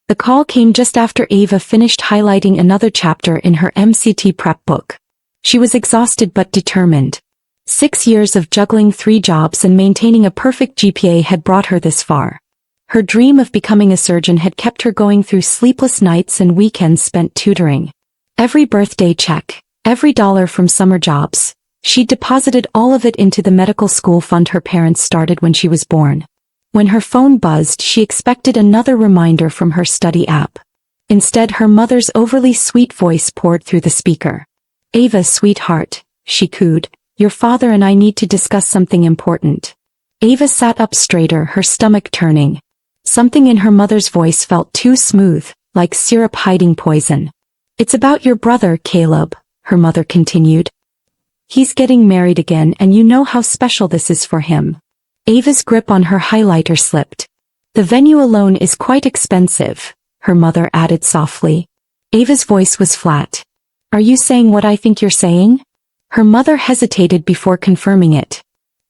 The call came just after Ava finished highlighting another chapter in her MCT prep book. She was exhausted but determined. 6 years of juggling 3 jobs and maintaining a perfect GPA had brought her this far. Her dream of becoming a surgeon had kept her going through sleepless nights and weekends spent tutoring. Every birthday check, every dollar from summer jobs, she'd deposited all of it into the medical school fund her parents started when she was born. When her phone buzzed, she expected another reminder from her study app. Instead, her mother's overly sweet voice poured through the speaker. "Ava, sweetheart," she cooed, "your father and I need to discuss something important." Ava sat up straighter, her stomach turning. Something in her mother's voice felt too smooth, like syrup hiding poison. "It's about your brother, Caleb," her mother continued. "He's getting married again and you know how special this is for him." Ava's grip on her highlighter slipped. "The venue alone is quite expensive," her mother added softly. Ava's voice was flat. "Are you saying what I think you're saying?" Her mother hesitated before confirming it.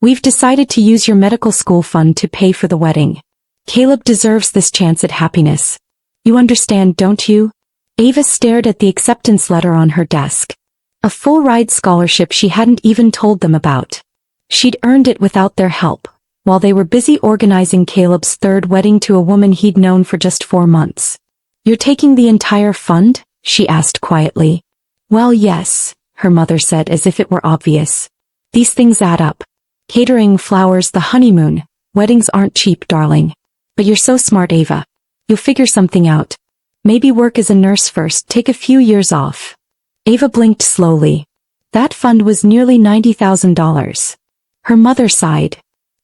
"We've decided to use your medical school fund to pay for the wedding. Caleb deserves this chance at happiness. You understand, don't you?" Ava stared at the acceptance letter on her desk. A full-ride scholarship she hadn't even told them about. She'd earned it without their help, while they were busy organizing Caleb's 3rd wedding to a woman he'd known for just 4 months. "You're taking the entire fund?" she asked quietly. "Well, yes," her mother said as if it were obvious. "These things add up. Catering, flowers, the honeymoon. Weddings aren't cheap, darling. But you're so smart, Ava. You'll figure something out. Maybe work as a nurse first, take a few years off." Ava blinked slowly. That fund was nearly $90,000. Her mother sighed.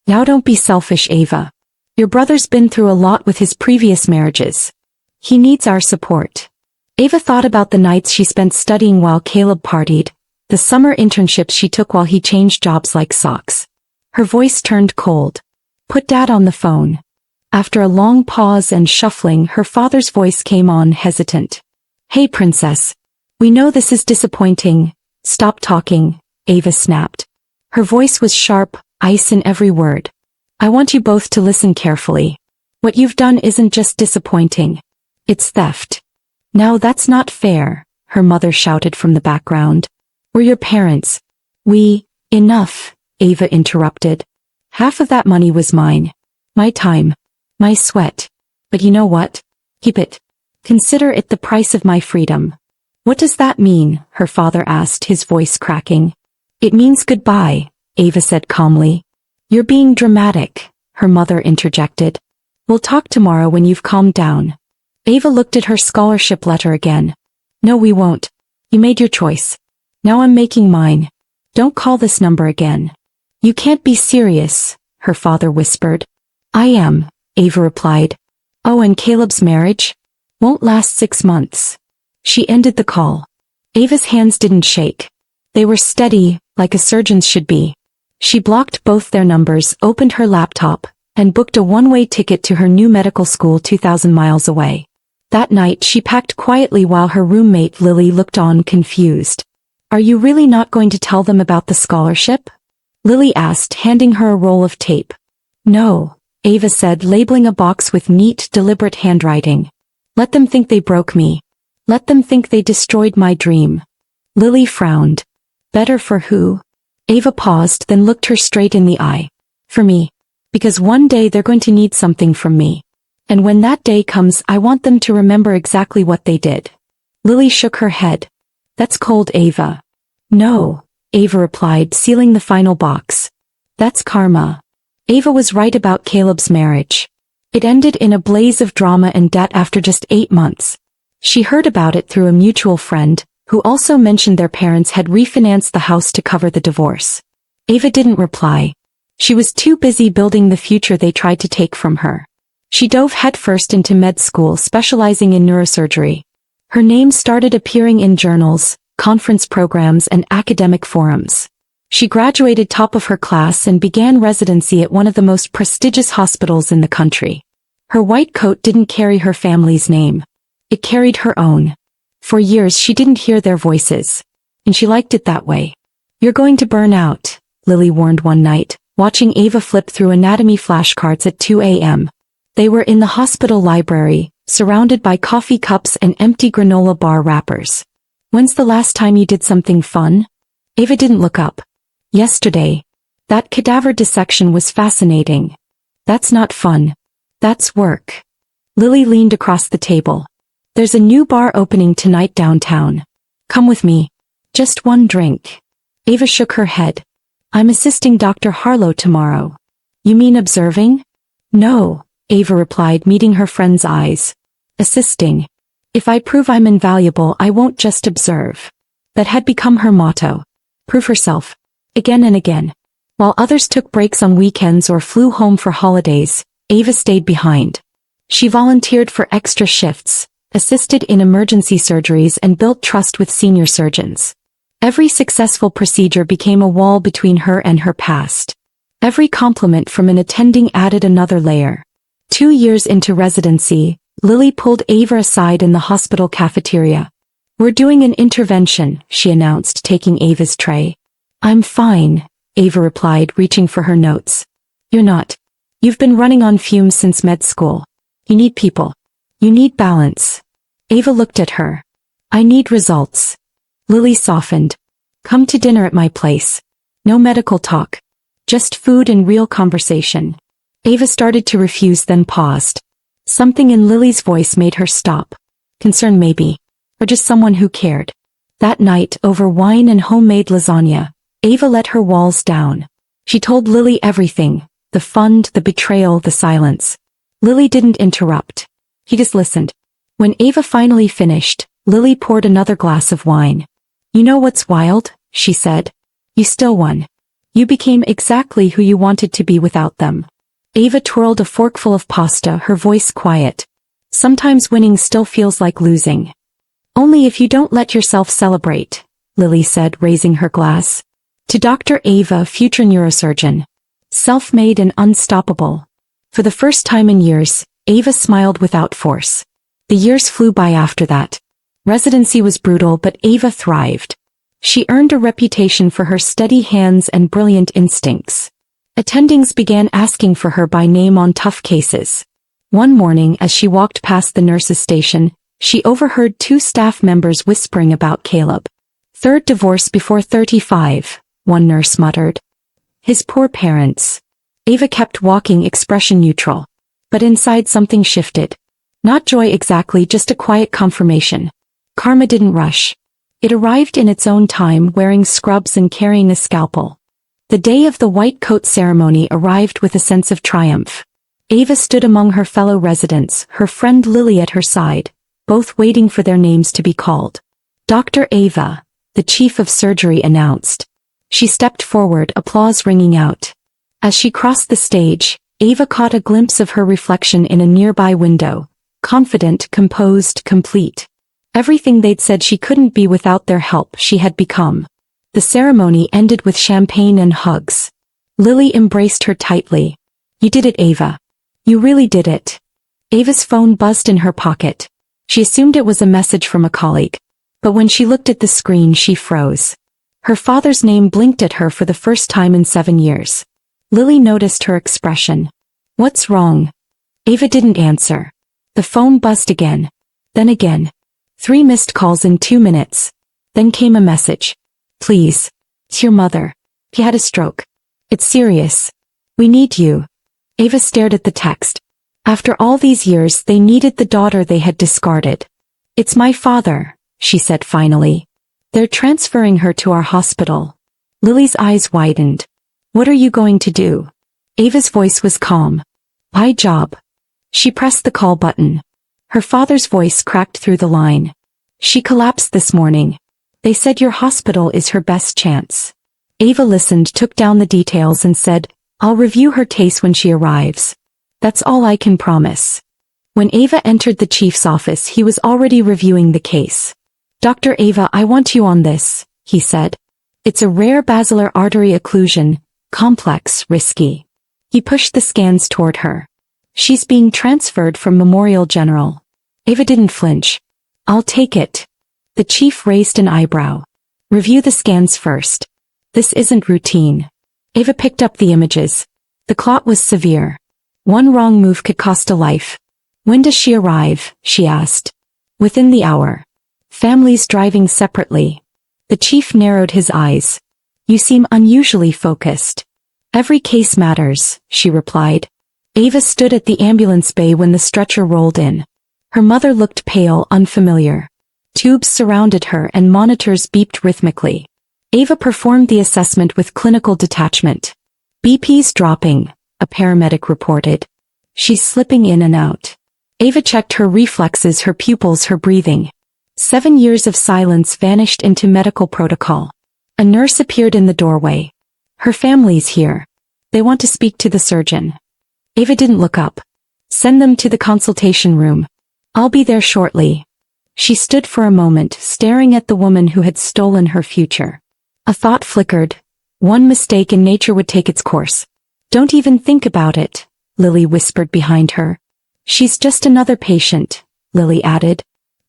"Now don't be selfish, Ava. Your brother's been through a lot with his previous marriages. He needs our support." Ava thought about the nights she spent studying while Caleb partied, the summer internships she took while he changed jobs like socks. Her voice turned cold. "Put Dad on the phone." After a long pause and shuffling, her father's voice came on, hesitant. "Hey, Princess. We know this is disappointing. Stop talking," Ava snapped. Her voice was sharp, ice in every word. "I want you both to listen carefully. What you've done isn't just disappointing. It's theft." "Now that's not fair," her mother shouted from the background. "We're your parents." Enough," Ava interrupted. "Half of that money was mine. My time. My sweat. But you know what? Keep it. Consider it the price of my freedom." "What does that mean?" her father asked, his voice cracking. "It means goodbye," Ava said calmly. "You're being dramatic," her mother interjected. "We'll talk tomorrow when you've calmed down." Ava looked at her scholarship letter again. "No, we won't. You made your choice. Now I'm making mine. Don't call this number again." "You can't be serious," her father whispered. "I am," Ava replied. "Oh, and Caleb's marriage? Won't last 6 months." She ended the call. Ava's hands didn't shake. They were steady, like a surgeon's should be. She blocked both their numbers, opened her laptop, and booked a one-way ticket to her new medical school 2,000 miles away. That night she packed quietly while her roommate Lily looked on confused. "Are you really not going to tell them about the scholarship?" Lily asked, handing her a roll of tape. "No," Ava said, labeling a box with neat, deliberate handwriting. "Let them think they broke me. Let them think they destroyed my dream." Lily frowned. "Better for who?" Ava paused, then looked her straight in the eye. "For me. Because one day they're going to need something from me. And when that day comes, I want them to remember exactly what they did." Lily shook her head. "That's cold, Ava." "No," Ava replied, sealing the final box. "That's karma." Ava was right about Caleb's marriage. It ended in a blaze of drama and debt after just 8 months. She heard about it through a mutual friend, who also mentioned their parents had refinanced the house to cover the divorce. Ava didn't reply. She was too busy building the future they tried to take from her. She dove headfirst into med school, specializing in neurosurgery. Her name started appearing in journals, conference programs, and academic forums. She graduated top of her class and began residency at one of the most prestigious hospitals in the country. Her white coat didn't carry her family's name. It carried her own. For years she didn't hear their voices. And she liked it that way. "You're going to burn out," Lily warned one night, watching Ava flip through anatomy flashcards at 2 a.m. They were in the hospital library, surrounded by coffee cups and empty granola bar wrappers. When's the last time you did something fun? Ava didn't look up. Yesterday. That cadaver dissection was fascinating. That's not fun. That's work. Lily leaned across the table. There's a new bar opening tonight downtown. Come with me. Just one drink. Ava shook her head. I'm assisting Dr. Harlow tomorrow. You mean observing? No, Ava replied, meeting her friend's eyes. Assisting. If I prove I'm invaluable, I won't just observe. That had become her motto. Prove herself. Again and again. While others took breaks on weekends or flew home for holidays, Ava stayed behind. She volunteered for extra shifts, assisted in emergency surgeries, and built trust with senior surgeons. Every successful procedure became a wall between her and her past. Every compliment from an attending added another layer. 2 years into residency, Lily pulled Ava aside in the hospital cafeteria. We're doing an intervention, she announced, taking Ava's tray. I'm fine, Ava replied, reaching for her notes. You're not. You've been running on fumes since med school. You need people. You need balance. Ava looked at her. I need results. Lily softened. Come to dinner at my place. No medical talk. Just food and real conversation. Ava started to refuse, then paused. Something in Lily's voice made her stop. Concern maybe. Or just someone who cared. That night, over wine and homemade lasagna, Ava let her walls down. She told Lily everything, the fun, the betrayal, the silence. Lily didn't interrupt. He just listened. When Ava finally finished, Lily poured another glass of wine. You know what's wild? She said. You still won. You became exactly who you wanted to be without them. Ava twirled a forkful of pasta, her voice quiet. Sometimes winning still feels like losing. Only if you don't let yourself celebrate, Lily said, raising her glass. To Dr. Ava, future neurosurgeon. Self-made and unstoppable. For the first time in years, Ava smiled without force. The years flew by after that. Residency was brutal, but Ava thrived. She earned a reputation for her steady hands and brilliant instincts. Attendings began asking for her by name on tough cases. One morning, as she walked past the nurses' station, she overheard 2 staff members whispering about Caleb. Third divorce before 35, one nurse muttered. His poor parents. Ava kept walking, expression neutral. But inside something shifted. Not joy exactly, just a quiet confirmation. Karma didn't rush. It arrived in its own time, wearing scrubs and carrying a scalpel. The day of the white coat ceremony arrived with a sense of triumph. Ava stood among her fellow residents, her friend Lily at her side, both waiting for their names to be called. Dr. Ava, the chief of surgery announced. She stepped forward, applause ringing out. As she crossed the stage, Ava caught a glimpse of her reflection in a nearby window, confident, composed, complete. Everything they'd said she couldn't be without their help, she had become. The ceremony ended with champagne and hugs. Lily embraced her tightly. You did it, Ava. You really did it. Ava's phone buzzed in her pocket. She assumed it was a message from a colleague. But when she looked at the screen, she froze. Her father's name blinked at her for the first time in 7 years. Lily noticed her expression. What's wrong? Ava didn't answer. The phone buzzed again. Then again. 3 missed calls in 2 minutes. Then came a message. Please. It's your mother. She had a stroke. It's serious. We need you. Ava stared at the text. After all these years, they needed the daughter they had discarded. It's my father, she said finally. They're transferring her to our hospital. Lily's eyes widened. What are you going to do? Ava's voice was calm. My job. She pressed the call button. Her father's voice cracked through the line. She collapsed this morning. They said your hospital is her best chance. Ava listened, took down the details and said, I'll review her case when she arrives. That's all I can promise. When Ava entered the chief's office, he was already reviewing the case. Dr. Ava, I want you on this, he said. It's a rare basilar artery occlusion, complex, risky. He pushed the scans toward her. She's being transferred from Memorial General. Ava didn't flinch. I'll take it. The chief raised an eyebrow. Review the scans first. This isn't routine. Ava picked up the images. The clot was severe. One wrong move could cost a life. When does she arrive? She asked. Within the hour. Families driving separately. The chief narrowed his eyes. You seem unusually focused. Every case matters, she replied. Ava stood at the ambulance bay when the stretcher rolled in. Her mother looked pale, unfamiliar. Tubes surrounded her and monitors beeped rhythmically. Ava performed the assessment with clinical detachment. BP's dropping, a paramedic reported. She's slipping in and out. Ava checked her reflexes, her pupils, her breathing. 7 years of silence vanished into medical protocol. A nurse appeared in the doorway. Her family's here. They want to speak to the surgeon. Ava didn't look up. Send them to the consultation room. I'll be there shortly. She stood for a moment, staring at the woman who had stolen her future. A thought flickered. One mistake and nature would take its course. Don't even think about it, Lily whispered behind her. She's just another patient, Lily added.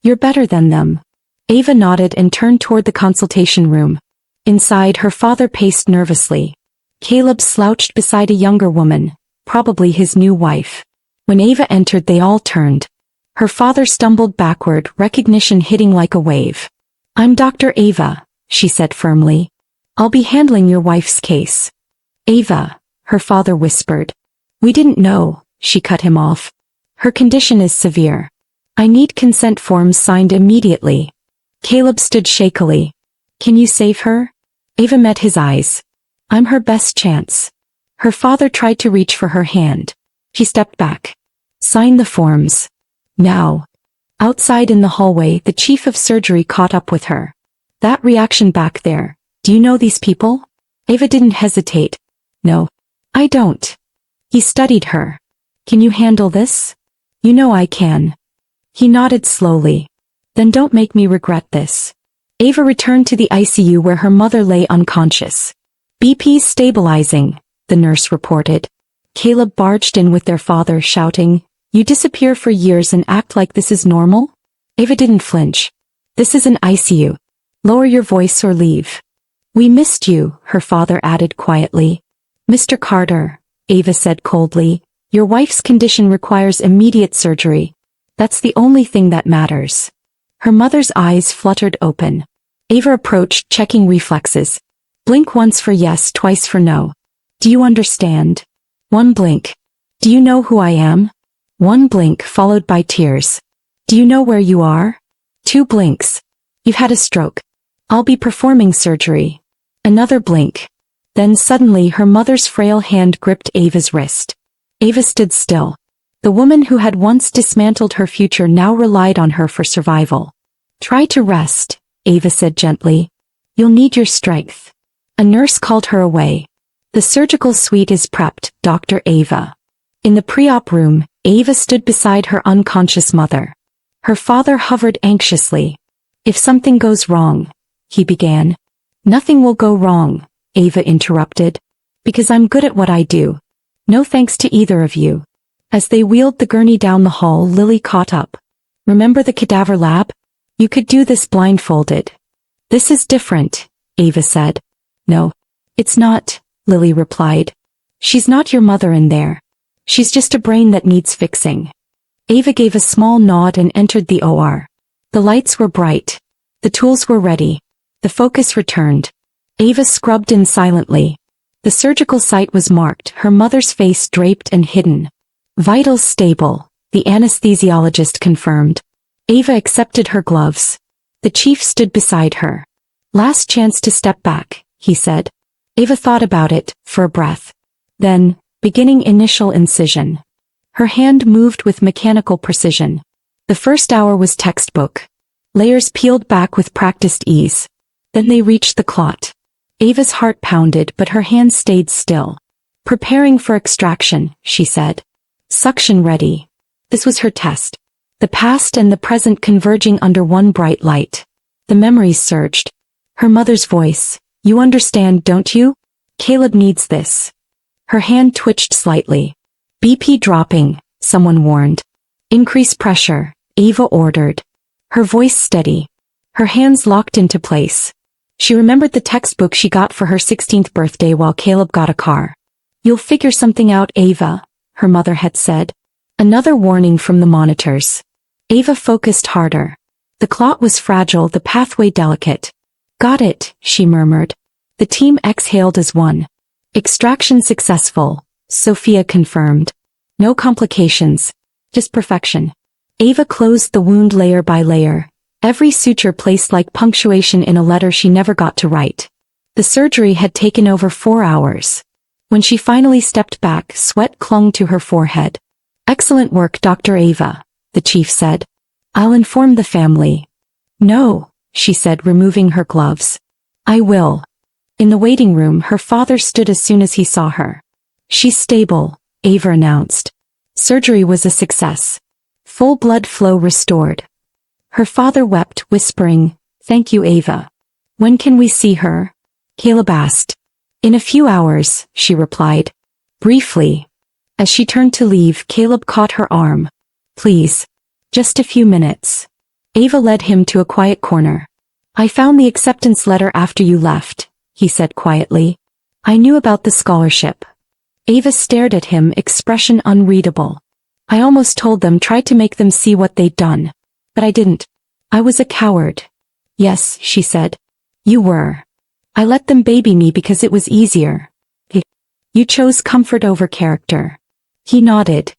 You're better than them. Ava nodded and turned toward the consultation room. Inside, her father paced nervously. Caleb slouched beside a younger woman, probably his new wife. When Ava entered, they all turned. Her father stumbled backward, recognition hitting like a wave. I'm Dr. Ava, she said firmly. I'll be handling your wife's case. Ava, her father whispered. We didn't know, she cut him off. Her condition is severe. I need consent forms signed immediately. Caleb stood shakily. Can you save her? Ava met his eyes. I'm her best chance. Her father tried to reach for her hand. She stepped back. Sign the forms. Now. Outside in the hallway, the chief of surgery caught up with her. That reaction back there. Do you know these people? Ava didn't hesitate. No. I don't. He studied her. Can you handle this? You know I can. He nodded slowly. Then don't make me regret this. Ava returned to the ICU where her mother lay unconscious. BP's stabilizing, the nurse reported. Caleb barged in with their father, shouting, You disappear for years and act like this is normal? Ava didn't flinch. This is an ICU. Lower your voice or leave. We missed you, her father added quietly. Mr. Carter, Ava said coldly, your wife's condition requires immediate surgery. That's the only thing that matters. Her mother's eyes fluttered open. Ava approached, checking reflexes. Blink once for yes, twice for no. Do you understand? One blink. Do you know who I am? One blink followed by tears. Do you know where you are? 2 blinks. You've had a stroke. I'll be performing surgery. Another blink. Then suddenly her mother's frail hand gripped Ava's wrist. Ava stood still. The woman who had once dismantled her future now relied on her for survival. Try to rest, Ava said gently. You'll need your strength. A nurse called her away. The surgical suite is prepped, Dr. Ava. In the pre-op room, Ava stood beside her unconscious mother. Her father hovered anxiously. If something goes wrong, he began. Nothing will go wrong, Ava interrupted. Because I'm good at what I do. No thanks to either of you. As they wheeled the gurney down the hall, Lily caught up. Remember the cadaver lab? You could do this blindfolded. This is different, Ava said. No. It's not, Lily replied. She's not your mother in there. She's just a brain that needs fixing. Ava gave a small nod and entered the OR. The lights were bright. The tools were ready. The focus returned. Ava scrubbed in silently. The surgical site was marked, her mother's face draped and hidden. Vitals stable, the anesthesiologist confirmed. Ava accepted her gloves. The chief stood beside her. Last chance to step back, he said. Ava thought about it, for a breath. Then, beginning initial incision. Her hand moved with mechanical precision. The first hour was textbook. Layers peeled back with practiced ease. Then they reached the clot. Ava's heart pounded, but her hand stayed still. Preparing for extraction, she said. Suction ready. This was her test. The past and the present converging under one bright light. The memories surged. Her mother's voice. You understand, don't you? Caleb needs this. Her hand twitched slightly. BP dropping, someone warned. Increase pressure, Ava ordered. Her voice steady. Her hands locked into place. She remembered the textbook she got for her 16th birthday while Caleb got a car. You'll figure something out, Ava, her mother had said. Another warning from the monitors. Ava focused harder. The clot was fragile, the pathway delicate. Got it, she murmured. The team exhaled as one. Extraction successful, Sophia confirmed. No complications. Just perfection. Ava closed the wound layer by layer. Every suture placed like punctuation in a letter she never got to write. The surgery had taken over 4 hours. When she finally stepped back, sweat clung to her forehead. Excellent work, Dr. Ava, the chief said. I'll inform the family. No, she said, removing her gloves. I will. In the waiting room, her father stood as soon as he saw her. She's stable, Ava announced. Surgery was a success. Full blood flow restored. Her father wept, whispering, Thank you, Ava. When can we see her? Caleb asked. In a few hours, she replied. Briefly. As she turned to leave, Caleb caught her arm. Please. Just a few minutes. Ava led him to a quiet corner. I found the acceptance letter after you left, he said quietly. I knew about the scholarship. Ava stared at him, expression unreadable. I almost told them, tried to make them see what they'd done. But I didn't. I was a coward. Yes, she said. You were. I let them baby me because it was easier. You chose comfort over character. He nodded.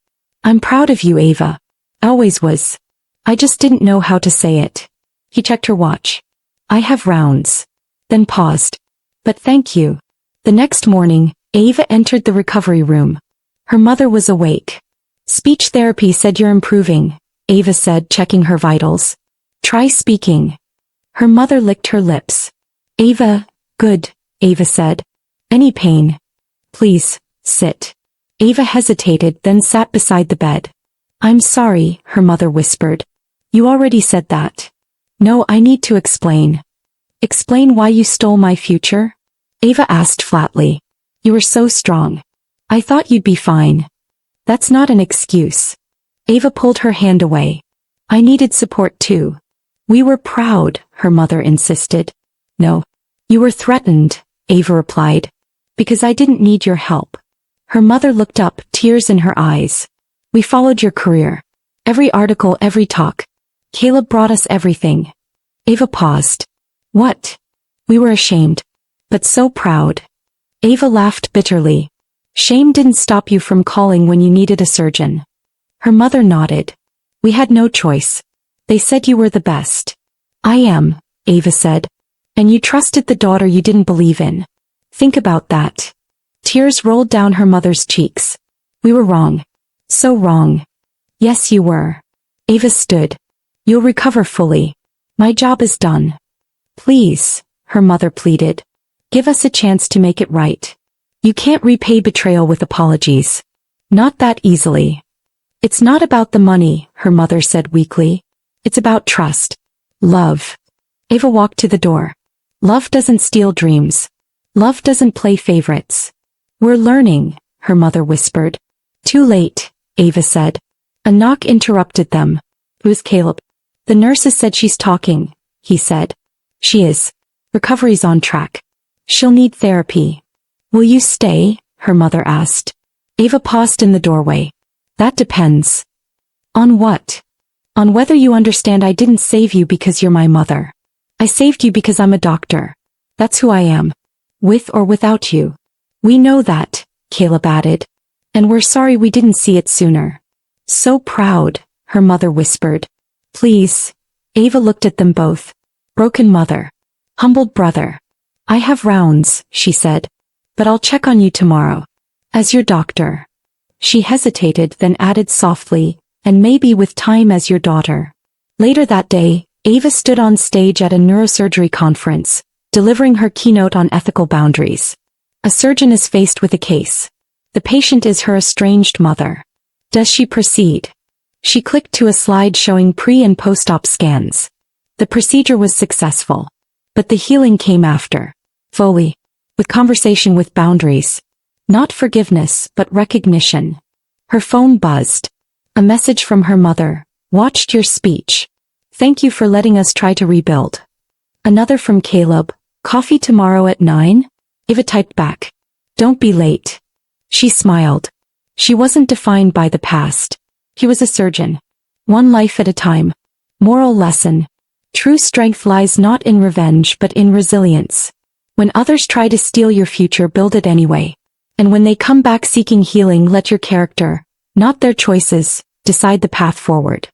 I'm proud of you, Ava. Always was. I just didn't know how to say it. He checked her watch. I have rounds. Then paused. But thank you. The next morning, Ava entered the recovery room. Her mother was awake. Speech therapy said you're improving, Ava said, checking her vitals. Try speaking. Her mother licked her lips. Ava, good, Ava said. Any pain? Please, sit. Ava hesitated, then sat beside the bed. I'm sorry, her mother whispered. You already said that. No, I need to explain. Explain why you stole my future? Ava asked flatly. You were so strong. I thought you'd be fine. That's not an excuse. Ava pulled her hand away. I needed support too. We were proud, her mother insisted. No. You were threatened, Ava replied. Because I didn't need your help. Her mother looked up, tears in her eyes. We followed your career. Every article, every talk. Caleb brought us everything. Ava paused. What? We were ashamed. But so proud. Ava laughed bitterly. Shame didn't stop you from calling when you needed a surgeon. Her mother nodded. We had no choice. They said you were the best. I am, Ava said. And you trusted the daughter you didn't believe in. Think about that. Tears rolled down her mother's cheeks. We were wrong. So wrong. Yes, you were. Ava stood. You'll recover fully. My job is done. Please, her mother pleaded. Give us a chance to make it right. You can't repay betrayal with apologies. Not that easily. It's not about the money, her mother said weakly. It's about trust. Love. Ava walked to the door. Love doesn't steal dreams. Love doesn't play favorites. We're learning, her mother whispered. Too late, Ava said. A knock interrupted them. It was Caleb. The nurses said she's talking, he said. She is. Recovery's on track. She'll need therapy. Will you stay? Her mother asked. Ava paused in the doorway. That depends. On what? On whether you understand I didn't save you because you're my mother. I saved you because I'm a doctor. That's who I am. With or without you. We know that, Caleb added. And we're sorry we didn't see it sooner. So proud, her mother whispered. Please. Ava looked at them both. Broken mother. Humbled brother. I have rounds, she said. But I'll check on you tomorrow. As your doctor. She hesitated, then added softly, and maybe with time as your daughter. Later that day, Ava stood on stage at a neurosurgery conference, delivering her keynote on ethical boundaries. A surgeon is faced with a case. The patient is her estranged mother. Does she proceed? She clicked to a slide showing pre- and post-op scans. The procedure was successful. But the healing came after. Fully. With conversation with boundaries. Not forgiveness, but recognition. Her phone buzzed. A message from her mother. Watched your speech. Thank you for letting us try to rebuild. Another from Caleb. Coffee tomorrow at 9? Ava typed back. Don't be late. She smiled. She wasn't defined by the past. He was a surgeon. One life at a time. Moral lesson. True strength lies not in revenge but in resilience. When others try to steal your future, build it anyway. And when they come back seeking healing, let your character, not their choices, decide the path forward.